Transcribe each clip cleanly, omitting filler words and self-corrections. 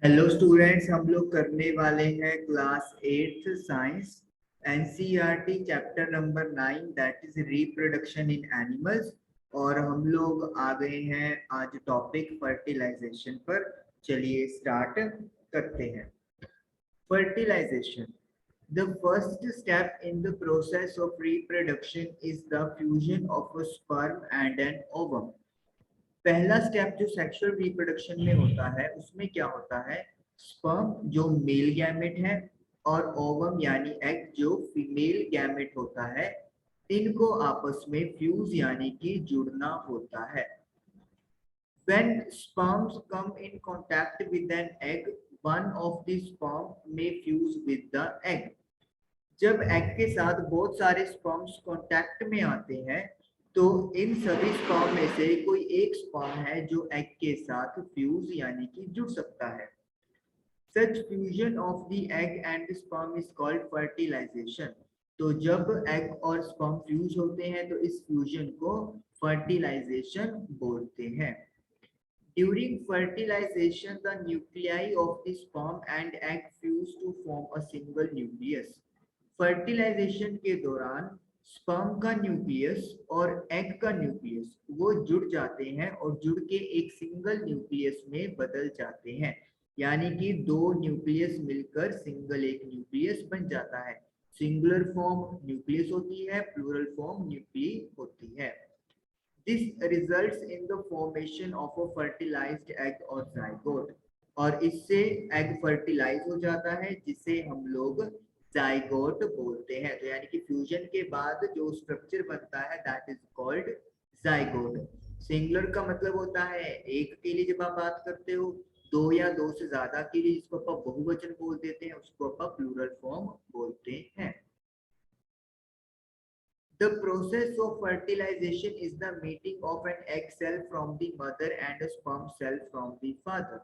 Hello students, हम लोग करने वाले हैं class 8th science NCERT chapter number 9 that is reproduction in animals. और हम लोग आ गए हैं आज टॉपिक फर्टिलाइजेशन पर। चलिए स्टार्ट करते हैं। Fertilisation, the first step in the process of reproduction is the fusion of a sperm and an ovum। पहला स्टेप जो सेक्सुअल रिप्रोडक्शन में होता है उसमें क्या होता है, स्पर्म जो मेल गैमेट है और ओवम यानी एग जो फीमेल गैमेट होता है, इनको आपस में फ्यूज यानी कि जुड़ना होता है। When sperms come in contact with an egg, one of the sperm may fuse with the egg। जब एग के साथ बहुत सारे स्पर्म्स कांटेक्ट में आते हैं तो इन सभी स्पर्म में से कोई एक स्पर्म है जो एग के साथ फ्यूज यानी कि जुड़ सकता है। Such fusion of the egg and sperm is called fertilization. तो जब एग और स्पर्म फ्यूज होते हैं तो इस फ्यूजन को फर्टिलाइजेशन बोलते हैं। During fertilization, the nuclei of the sperm and egg fuse to form a single nucleus। Fertilisation के दौरान स्पर्म का न्यूक्लियस और एग का न्यूक्लियस वो जुड़ जाते हैं और जुड़ के एक सिंगल न्यूक्लियस में बदल जाते हैं, यानी कि दो न्यूक्लियस मिलकर सिंगल एक न्यूक्लियस बन जाता है। सिंगुलर फॉर्म न्यूक्लियस होती है, प्लूरल फॉर्म न्यूक्ली होती है। This results in the formation of a fertilized egg or zygote। और इससे एग फर्टिलाइज हो जाता है जिसे हम लोग जाइगोट बोलते हैं। तो यानी कि फ्यूजन के बाद जो स्ट्रक्चर बनता है that is called zygote. Singular का मतलब होता है एक के लिए, जब आप बात करते हो दो या दो से ज्यादा के लिए जिसको आप बहुवचन बोल देते हैं उसको आप प्लूरल फॉर्म बोलते हैं। The process of fertilization is the meeting of an egg cell from the mother and a sperm cell from the father।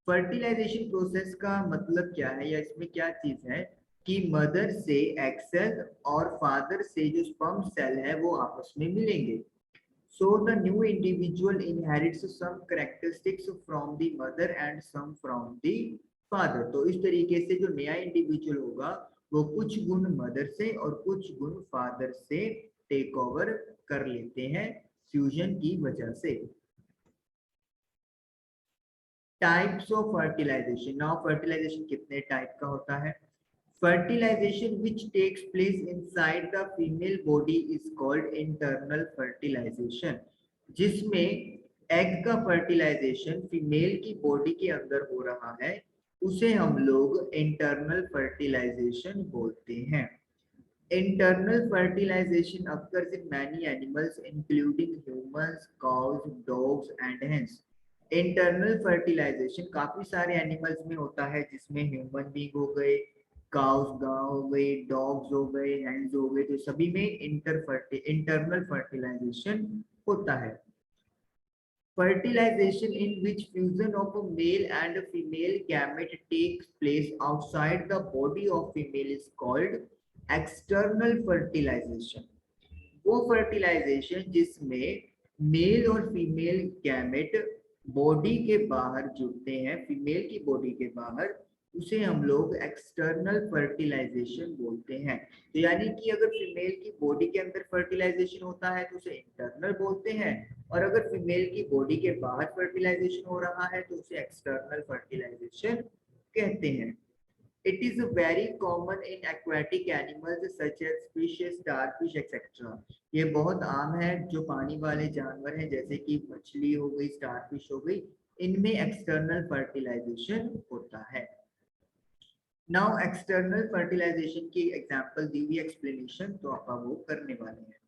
Fertilisation process का मतलब क्या है या इसमें क्या चीज है कि मदर से एग सेल और फादर से जो स्पर्म सेल है वो आपस में मिलेंगे। So the new individual inherits some characteristics from the mother and some from the father। तो इस तरीके से जो नया इंडिविजुअल होगा वो कुछ गुण मदर से और कुछ गुण फादर से टेक ओवर कर लेते हैं फ्यूजन की वजह से। Types of fertilisation. Now fertilisation कितने टाइप का होता है। Fertilisation which takes place inside the female body is called internal fertilisation. जिसमें एग का फर्टिलाइजेशन फीमेल की बॉडी के अंदर हो रहा है उसे हम लोग इंटरनल फर्टिलाइजेशन बोलते हैं। Internal fertilisation occurs in many animals including humans, cows, dogs and hens। Internal fertilisation काफी सारे एनिमल्स में होता है जिसमें ह्यूमन बीइंग हो गए, काउस गाय हो गई, डॉग्स हो गए, हैंड्स हो गए, तो सभी में इंटरनल फर्टिलाइजेशन होता है। Fertilization in which fusion of a male and a female gamete takes place outside the body of female is called external fertilization। वो फर्टिलाइजेशन जिसमें मेल और फीमेल गैमेट बॉडी के बाहर जुड़ते हैं, फीमेल की बॉडी के बाहर, उसे हम लोग एक्सटर्नल फर्टिलाइजेशन बोलते हैं। तो यानी कि अगर फीमेल की बॉडी के अंदर फर्टिलाइजेशन होता है तो उसे इंटरनल बोलते हैं, और अगर फीमेल की बॉडी के बाहर फर्टिलाइजेशन हो रहा है तो उसे एक्सटर्नल फर्टिलाइजेशन कहते हैं। It is very common in aquatic animals such as fishes, starfish, etc। ये बहुत आम है जो पानी वाले जानवर हैं जैसे कि मछली हो गई, स्टारफिश हो गई, इनमें एक्सटर्नल फर्टिलाइजेशन होता है। नाउ एक्सटर्नल फर्टिलाइजेशन की एग्जांपल दी हुई एक्सप्लेनेशन तो आप वो करने वाले हैं।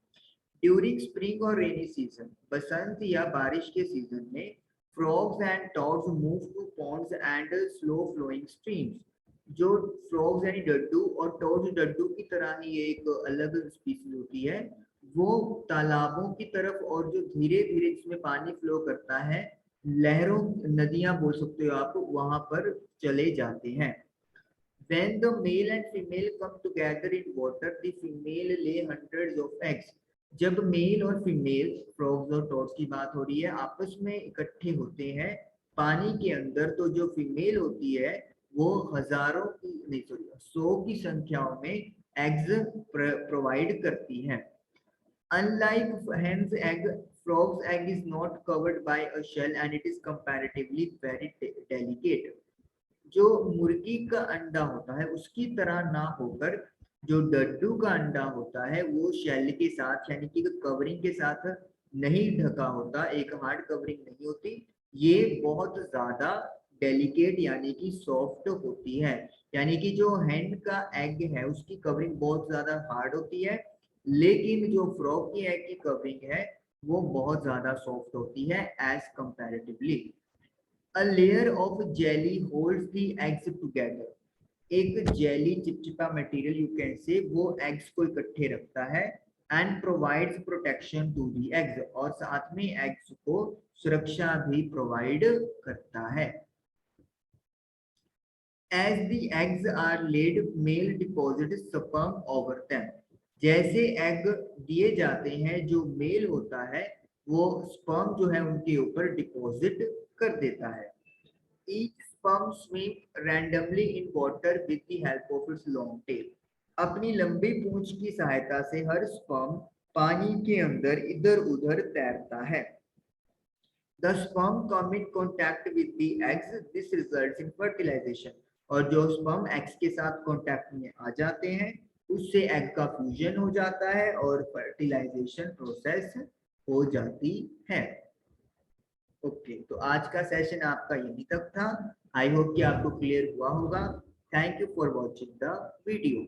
ड्यूरिंग स्प्रिंग और रेनी सीजन, बसंत या बारिश के सीजन में frogs and toads move to ponds and slow flowing streams. जो फ्रॉग्स यानी डड्डू और टॉड्स डड्डू की तरह ही एक अलग स्पीसीज होती है, वो तालाबों की तरफ और जो धीरे धीरे जिसमें पानी फ्लो करता है, लहरों, नदियां बोल सकते हो आप, वहां पर चले जाते हैं। When the male and female come together in water, the female lay hundreds of eggs। जब मेल और फीमेल, फ्रॉग्स और टॉड्स की बात हो रही है, आपस में इकट्ठे होते हैं पानी के अंदर तो जो फीमेल होती है वो हजारों की नहीं सॉरी 100 की संख्याओं में एग्स प्रोवाइड करती है। Unlike hen's egg, frog's egg is not covered by a shell and it is comparatively very delicate. जो मुर्गी का अंडा होता है उसकी तरह ना होकर जो डड्डू का अंडा होता है वो शेल के साथ यानी कि कवरिंग के साथ नहीं ढका होता, एक हार्ड कवरिंग नहीं होती, ये बहुत ज्यादा डेलिकेट यानी कि सॉफ्ट होती है। यानी कि जो हैंड का एग है उसकी कवरिंग बहुत ज्यादा हार्ड होती है, लेकिन जो फ्रॉग की एग की कवरिंग है वो बहुत ज्यादा सॉफ्ट होती है as comparatively. A layer of jelly holds the eggs together. एक जेली चिपचिपा मटेरियल यू कैन से वो एग्स को इकट्ठे रखता है and provides protection to the eggs, और साथ में एग्स को सुरक्षा भी प्रोवाइड करता है। As the eggs are laid, male deposits sperm over them. जैसे एग दिए जाते हैं जो मेल होता है वो स्पर्म जो है उनके ऊपर डिपॉजिट कर देता है। Each sperm swims randomly in water with the help of its long tail. अपनी लंबी पूंछ की सहायता से हर स्पर्म पानी के अंदर इधर उधर तैरता है। The sperm come in contact with the eggs. This results in fertilization. और जो स्पर्म एग्स के साथ कांटेक्ट में आ जाते हैं उससे एग का फ्यूजन हो जाता है और फर्टिलाइजेशन प्रोसेस हो जाती है। ओके, तो आज का सेशन आपका यहीं तक था। आई होप कि आपको क्लियर हुआ होगा। Thank you for watching the video.